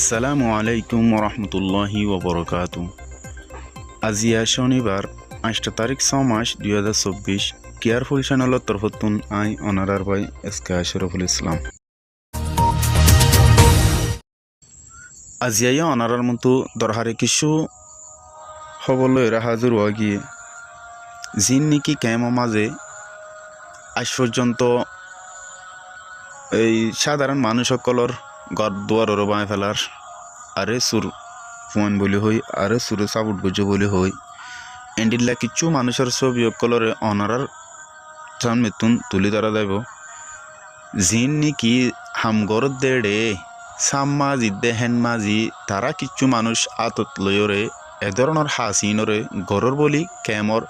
আসসালামু আলাইকুম রহমতুল্লাহি ওবরকাতু। আজিয়া শনিবার 8 তারিখ 6 মাস 2024 কেয়ারফুল চ্যানেলের তরফতুন আই অনারার ভাই এসকে আশরফুল ইসলাম। আজিয়া অনারার মতো দরহারে কিছু খবর লইরা হাজির হওয়া গিয়ে জিন নাকি ক্যামো মাঝে আজ পর্যন্ত এই সাধারণ মানুষ সকলের ঘর দুয়ার বানায় ফেলার আরে সুর ফোন বলি হই আরে সুরে সাপোর্ট করছে বলি হই এন্ডিল্লা কিছু মানুষের ছবি সকলরে অনারার মৃত্যুন তুলি ধরা দেব জিন নাকি হামগরত দেড়ে সাম্মাজি দেহেন মাঝি তারা কিছু মানুষ আতত লয়রে এ ধরনের হাসিনরে ঘরের বলি ক্যামর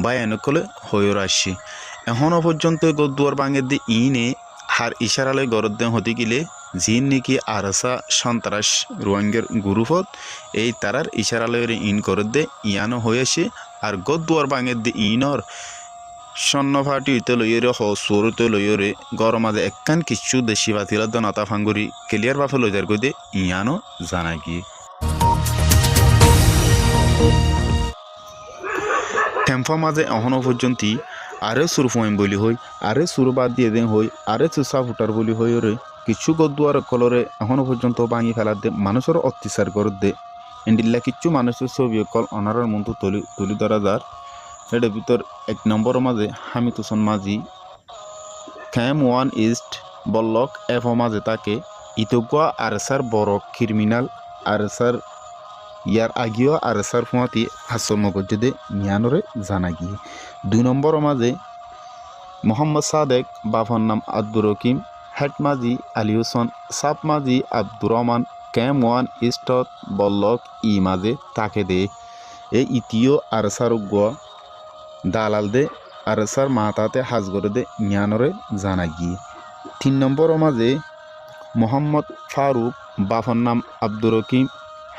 বা এনেকলে হইর আসছে এখনও পর্যন্ত গদুয়ার বাঙের দিয়ে ইনে হার ইশারালে গরত দেন হতে গেলে জিন নাকি আরসা সন্ত্রাস রোহিঙ্গার গ্রুপত এই তারার ইশারালয়ের ইন করত দে ইয়ানো হয়েছে আর গদুয়ার বাঙের দিয়ে ইনর সন্ন ফাটি হইতে লইরে হসুরতে লইরে গরম মাঝে একখান কিছু দেশি বাতিলার নাতা ফাঙ্গুরি ক্লিয়ার বাফে লইজার গদে ইয়ানো জানা গিয়ে টেম্পা মাঝে এখনও পর্যন্ত আরে সুর ফোন বলি হই আরে সুর বাদ দিয়ে দেন হই আরে চুষা ফুটার বলি হই রে কিছু গদুয়ার কলরে এখনও পর্যন্ত ভাঙি ফেলার দে মানুষের অত্যাচার করে দে ইন্ডিল্লা কিছু মানুষের ছবি কল অনারার মতো তুলি ধরা যার এটার ভিতর 1 নম্বরের মাঝে হামিদ হোসেন মাঝি ক্যাম 1 ইস্ট বল্লক এফ মাঝে তাকে ইতগুয়া আরসার বড় ক্রিমিনাল আরসার ইয়ার আগেও আরসার ফুয়াতি হাসল মগজদে নিয়ানরে জানা গিয়ে 2 নম্বরের মাঝে মোহাম্মদ সাদেক বাফার নাম আব্দুর রকিম হেড মাঝি আলী হোসেন সাপ মাঝি আব্দুর রহমান ক্যাম 1 ইস্টত বল্লক ই মাঝে তাকে দে এই ইতিও আরসার গুয়া দালাল দে আরসার মাতাতে হাজ করে দে নিয়ানরে জানা গিয়ে 3 নম্বরের মাঝে মোহাম্মদ ফারুক বাফার নাম আব্দুর রকিম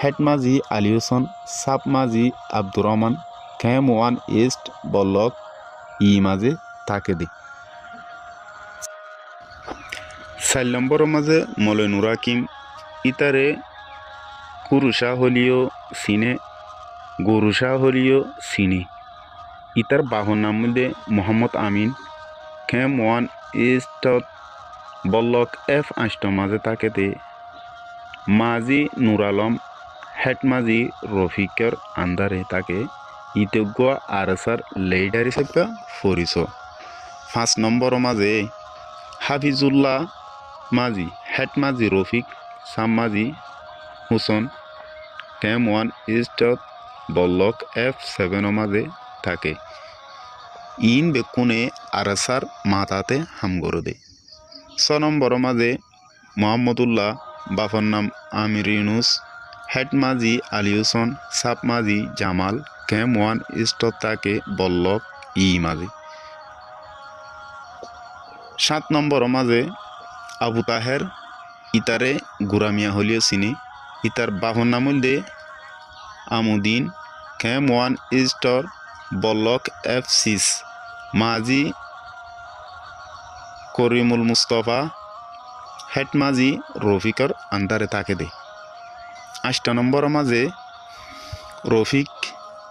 হেড মাঝি আলী হোসেন সাপ মাঝি আব্দুর রহমান ক্যাম 1 ইস্ট বল্লক ই মাঝে তাকে দে 4 নম্বরের মাঝে মলনুর হাকিম ইতারে কুরুষা হলিও সিনে গরুষা হলিও সিনে ইতার বাহন নাম মধ্যে মোহাম্মদ আমিন ক্যাম 1 ইস্টত বল্লক এফ 8 মাঝে তাকে দে মাঝি নুর আলম হেড মাঝি রফিকের আন্দারে তাকে ইতগুয়া আরসার লেডার হিসেবে ফরিস 5 নম্বরের মাঝে হাফিজুল্লাহ মাঝি হেড মাঝি রফিক সাম মাঝি হুসন ক্যাম 1 ইস্টত বল্লক এফ 7 মাঝে থাকে ইন বেকুনে আরসার মাতাতে হাম করে দে 6 নম্বরের মাঝে মোহাম্মদুল্লাহ বাফার নাম আমির ইউনুস হেড মাঝি আলী হোসেন সাপ মাঝি জামাল ক্যাম 1 ইস্টত তাকে বল্লক ই মাঝে 7 নম্বরের মাঝে আবু তাহের ইতারে গুরামিয়া হলিও চিনি ইতার বাহন নামুল দে আমুদ্দিন ক্যাম 1 ইস্টর বল্লক এফ 6 মাঝি করিমুল মুস্তফা হেড মাঝি রফিকর আন্দারে তাকে দে 8 নম্বরের মাঝে রফিক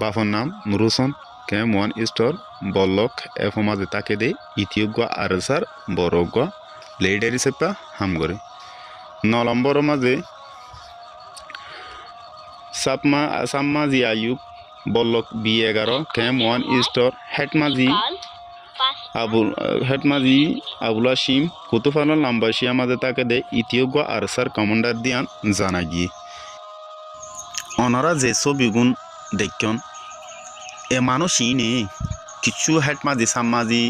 বাফর নাম নুর হোসেন ক্যাম 1 ইস্টর বল্লক এফ মাঝে তাকে দে ইথিওপিয়া আরসার বড়গুয়া লেডারি সেপা হাম করে 9 নম্বরের মাঝে সাম্মাজি আয়ুব বল্লক B11 ক্যাম 1 ইস্টর হেড মাঝি আবুল হাসিম কুতুফানুল নাম্বাসি আমাদের তাকে দে ইথিওপিয়া আরসার কমান্ডার দিয়ান জানা গিয়ে অনারা যে ছবিগুণ দেখন এ মানুষই নে কিছু হেড মাঝি সাম্মাজি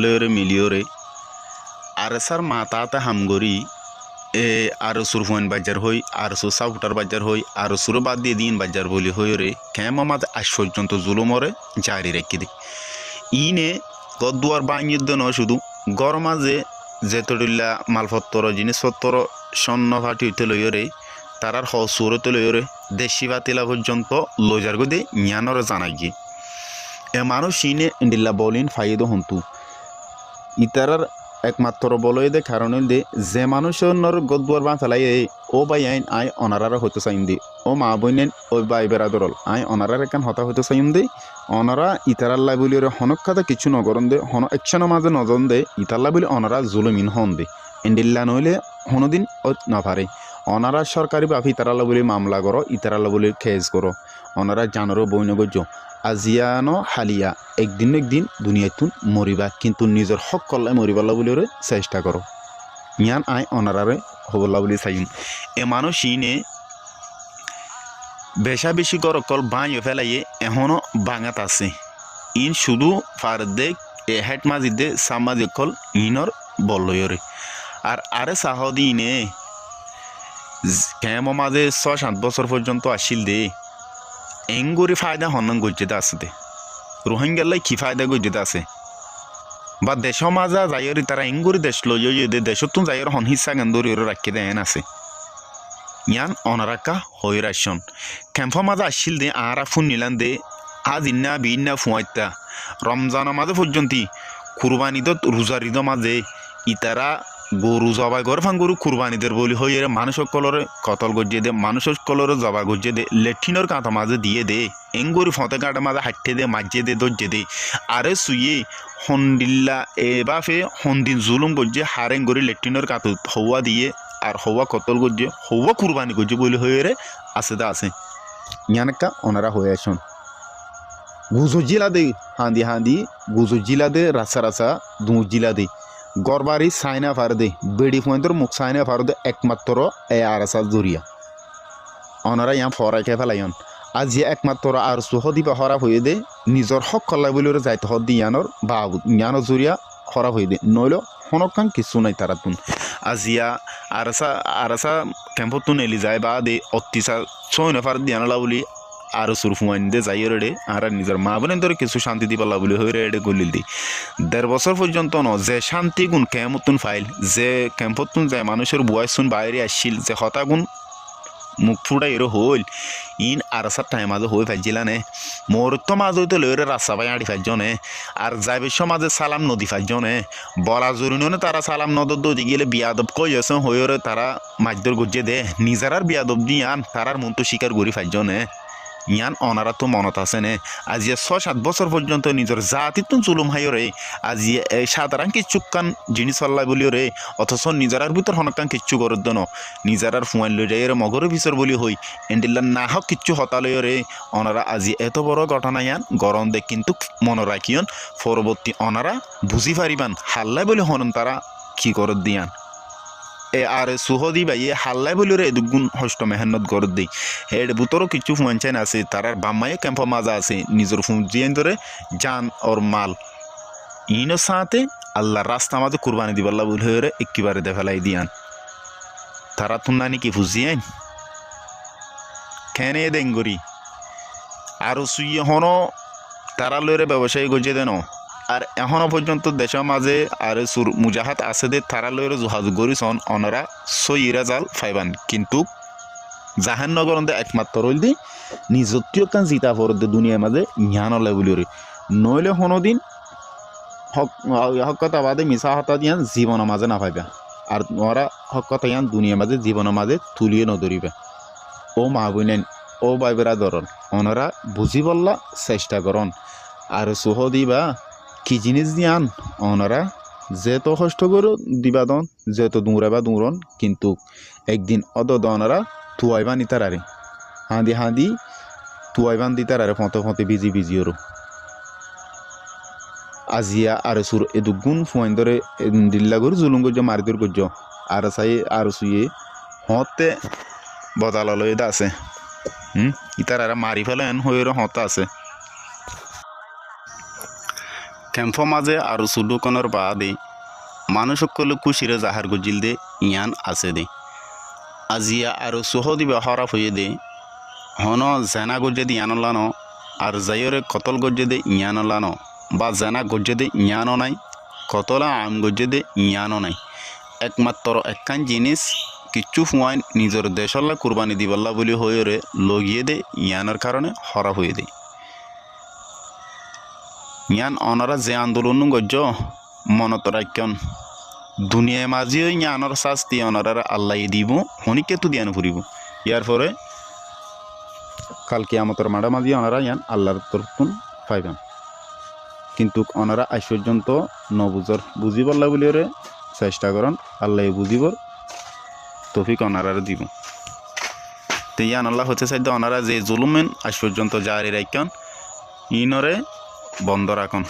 লয়রে মিলিয়রে আরসার মাতাতে হামগরি এ আরো সুরফোন বাজার হই আর সুসা ফুটার বাজার হই আর সুর বাদ দিয়ে দিন বাজার বলি হই রে কেমন মাঝে আজ পর্যন্ত জুলুমরে জারি রেখে দে ইনে গদুয়ার বাঙির ন শুধু গরম মাঝে যেতডিল্লা মালপত্র জিনিসপত্র স্বর্ণ ফাটি হইতে লইরে তারার হসুরতে লইরে দেশি বাতিলা পর্যন্ত লজার গদে জ্ঞানরে জানাই গিয়ে এ মানুষ ইনে ইন্ডিল্লা বলিন ফাইদ হন্তু ইতারার একমাত্র বলই দে কারণ দে যে মানুষের গদুয়ার বা ফেলাই ও বাই আইন আই অনারার হইতে চাইম দি ও মা বইনেন ওই বাই বেড়াদরল আই অনারার একান হতা হইতে চাইম দে অনারা ইতারাল্লা বলি হনক কথা কিছু নগরন দে হন একশনের মাঝে নজন দে ইতাল্লা বলি অনারা জুলুমিন হন দে এন্ডিল্লা নইলে হনদিন না পারে অনারা সরকারি বা ইতারাল্লা বলি মামলা করো ইতারাল্লা বলি কেস করো অনারা জানোরও বইনগর্য আজিয়ানো হালিয়া একদিন দুনিয়াতুন মরিবা কিন্তু নিজের হক কল্লাই মরিবাল্লা বলি চেষ্টা করো ইয়ান আই অনারারে হবল্লা বলি চাইম এ মানুষ ইনে বেশা বেশি গরকল বাঁয়ে ফেলাইয়ে এখনো বাঙাত আছে ইন শুধু ফারদে এ হেট মাজিদে সামাজিকল ইনর বলয়রে আর আরে সাহদি ইনে কেমন মাঝে 6-7 বছর পর্যন্ত আসিল দে এঙ্গুরি ফায়দা হনন গজ্জেতে আছে দে রোহিঙ্গাল্লাই কি ফায়দা গজ্জেতে আছে বা দেশ মাজা যাইরি তারা এঙ্গুরি দেশ লইয়ে দে দেশতুন যাইর হন হিসা গেন্দরি রাখি দেন আছে ইয়ান অনারাকা হইরাশন ক্যাম্প মাজা আসিল দে আরা ফুন নিলান দে আজ ইন্না বিন্না ফুয়াইতা রমজানের মাঝে পর্যন্ত কুরবানিদ রোজারিদ মাঝে ইতারা গরু জবাই করে ফান গরু কুরবানিদের বলি হয়ে মানুষক কলরে কতল গজিয়ে দে মানুষক কলরে জবা গজিয়ে দে লেট্রিনের কাঁথা মাঝে দিয়ে দে এঙ্গুরি ফতে কাঁটা মাঝে হাঁটতে দে মাজিয়ে দে দজ্জে দে আরে শুয়ে হন্দিল্লা এ বাফে হন্দিন জুলুম গজিয়ে হারেং গরি লেট্রিনের কাঁথ হওয়া দিয়ে আর হওয়া কতল গজিয়ে হওয়া কুরবানি গজিয়ে বলি হয়ে আছে দা আছে ইয়ানকা ওনারা হয়ে আসুন গুজো জিলা দে হাঁদি গুজো জিলা দে রাসা দু জিলা দে গরবারি সাইনা ফার দে বেড়ি ফুয়েন্তর মুখ সাইনা ফার দে একমাত্র এ আরাসা জরিয়া অনারা ইয়ান ফরাইকে ফেলাইন আজ একমাত্র আর সুহদি বা হরা হয়ে দে নিজের হক কল্লাই বলে যাইতে হদ দি ইয়ানোর বা ইয়ানোর জরিয়া হরা হয়ে দে নইল হনকান কিছু নাই তারা তুন আজিয়া আরাসা ক্যাম্পতুন এলি যায় বা দে অত্যাচার ছয় নফার দিয়ানলা বলি আর সুরফুয়াইন দে যাই রে আর নিজের মা বোনের ধরে কিছু শান্তি দিবাল্লা বলে হয়ে রে গলিল দি 1.5 বছর পর্যন্ত ন যে শান্তি গুণ কেমতুন ফাইল যে ক্যাম্পতুন যায় মানুষের বয়সুন বাইরে আসছিল যে হতা গুণ মুখ ফুটাই হইল ইন আরাসার টাইম মাঝে হয়ে ফাইছিলা নে মোর তো মাঝ হইতে লইরে রাস্তা পাই আড়ি ফাইজনে আর যাই বেশ মাঝে সালাম নদী ফাইজনে বলা জরুরি তারা সালাম নদর দদি গেলে বিয়াদব কই আছে হয়ে তারা মাছদর গজ্জে দে নিজের আর বিয়াদব দিয়ান তারার মন তো শিকার করি ফাইজনে ইয়ান অনারা তো মনত আছে নে আজি 6-7 বছর পর্যন্ত নিজের জাতি তো জুলুম হাই রে আজি সাধারণ কিছু কান জিনিস আল্লাহ বলি রে অথচ নিজেরার ভিতর হনকান কিচ্ছু করত দন নিজেরার ফুয়ান লই যায় মগরের ভিতর বলি হই এন্ডিল্লা না হক কিচ্ছু হতালয় রে অনারা আজি এত বড় ঘটনা ইয়ান গরম দে কিন্তু মনে রাখিয়ন পরবর্তী অনারা বুঝি পারিবান হাল্লাই বলি হনন তারা কি করত দিয়ান এ আর সুহদি ভাই হাল্লাই বলি রে দুগুণ হষ্ট মেহনত গর দি হেড বুতরও কিছু ফুয়ানচাইন আছে তারার বাম্মাইয়ে ক্যাম্প মাজা আছে নিজের ফুজিয়েন ধরে জান ওর মাল ইনো সাথে আল্লাহ রাস্তা মাঝে কুরবানি দিবাল্লা বলি হয়ে একেবারে দেখালাই দিয়ান তারা তুন্নানি কি ফুজিয়েন খেনে দেঙ্গরি আর সুইয়ে হনো তারা লইরে ব্যবসায়ী গজে দেন আর এখনো পর্যন্ত দেশের মাঝে আর মুজাহাত আছে দে তারা লইরে জহাজ গরিছন অনারা সইরা জাল ফাইবান কিন্তু জাহান্নগর একমাত্র রইল দি নিজতীয় কান জিতা ফর দে দুনিয়ার মাঝে জ্ঞান হলে বলি রে নইলে হনদিন হক কথা বাদে মিশা হতা দিয়ান জীবনের মাঝে না পাইবা আর ওরা হক কথা ইয়ান দুনিয়ার মাঝে জীবনের মাঝে তুলিয়ে নধরিবে ও মা বোনেন ও বাইবেরা ধরন ওনারা বুঝি বললা চেষ্টা করন আর সুহ দিবা কি জিনিস দিয়ান ওনারা যেত কষ্ট করো দিবা দন যেত দৌড়াবা দৌড়ন কিন্তু একদিন অদ ওনারা তুয়াইবা নিতারারে হাঁদি তুয়াইবান দিতারারে ফতে বিজি ওরো আজিয়া আর সুর এ দুগুণ ফুয়াইন ধরে দিল্লা করে জুলুম করছো মারিদুর করছো আর চাই আর শুয়ে হতে বদালয় আছে ইতার মারি ফেলে এন হয়ে হতা আছে ক্যাম্প মাঝে আর সুলুকনের বাদে মানুষ সকলে খুশিরে জাহার গজিল দে ইয়ান আছে দে আজিয়া আর সুহ দিবে হরা হয়ে দে হন জেনা গজে দি ইয়ান লানো আর যাইরে কতল গজে দে ইয়ান লানো বা জেনা গজে দে ইয়ানো নাই কতলা আম গজে দে ইয়ানো নাই একমাত্র একখান জিনিস কিচ্ছু ফুয়াইন নিজের দেশল্লা কুরবানি দিবাল্লা বলি হয়ে লগিয়ে দে ইয়ানোর কারণে হরা হয়ে দে ইয়ান অনারা যে আন্দোলন গজ্য মনত রাখ্যন দুনিয়ায় মাঝিও আনর শাস্তি অনারার আল্লাহ দিব হনিকে তো দিয়ানো ফুরিব ইয়ার পরে কালকে আমাদের মাঝামাঝি অনারা ইয়ান আল্লাহর তরফুন পাইবেন কিন্তু অনারা আজ পর্যন্ত বুঝি পারলা বলি ওরে চেষ্টা করেন আল্লাহ বুঝিবর তফিক অনারার দিব তো ইয়ান আল্লাহ হতে চাইতে অনারা যে জুলুমেন আজ পর্যন্ত জারি রাখেন ইনরে বন্ধ রাখুন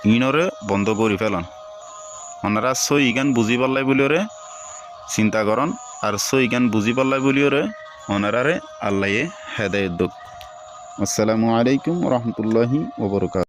ইনরে বন্ধ করে ফেলন ওনারা সই গান বুঝি পারলাই বলি ওরে চিন্তা করন আর সই গান বুঝি পারলাই বলি ওরে ওনারারে আল্লাহে হেদায়েত দোক। আসসালামু আলাইকুম রহমতুল্লাহি ওবরকাত।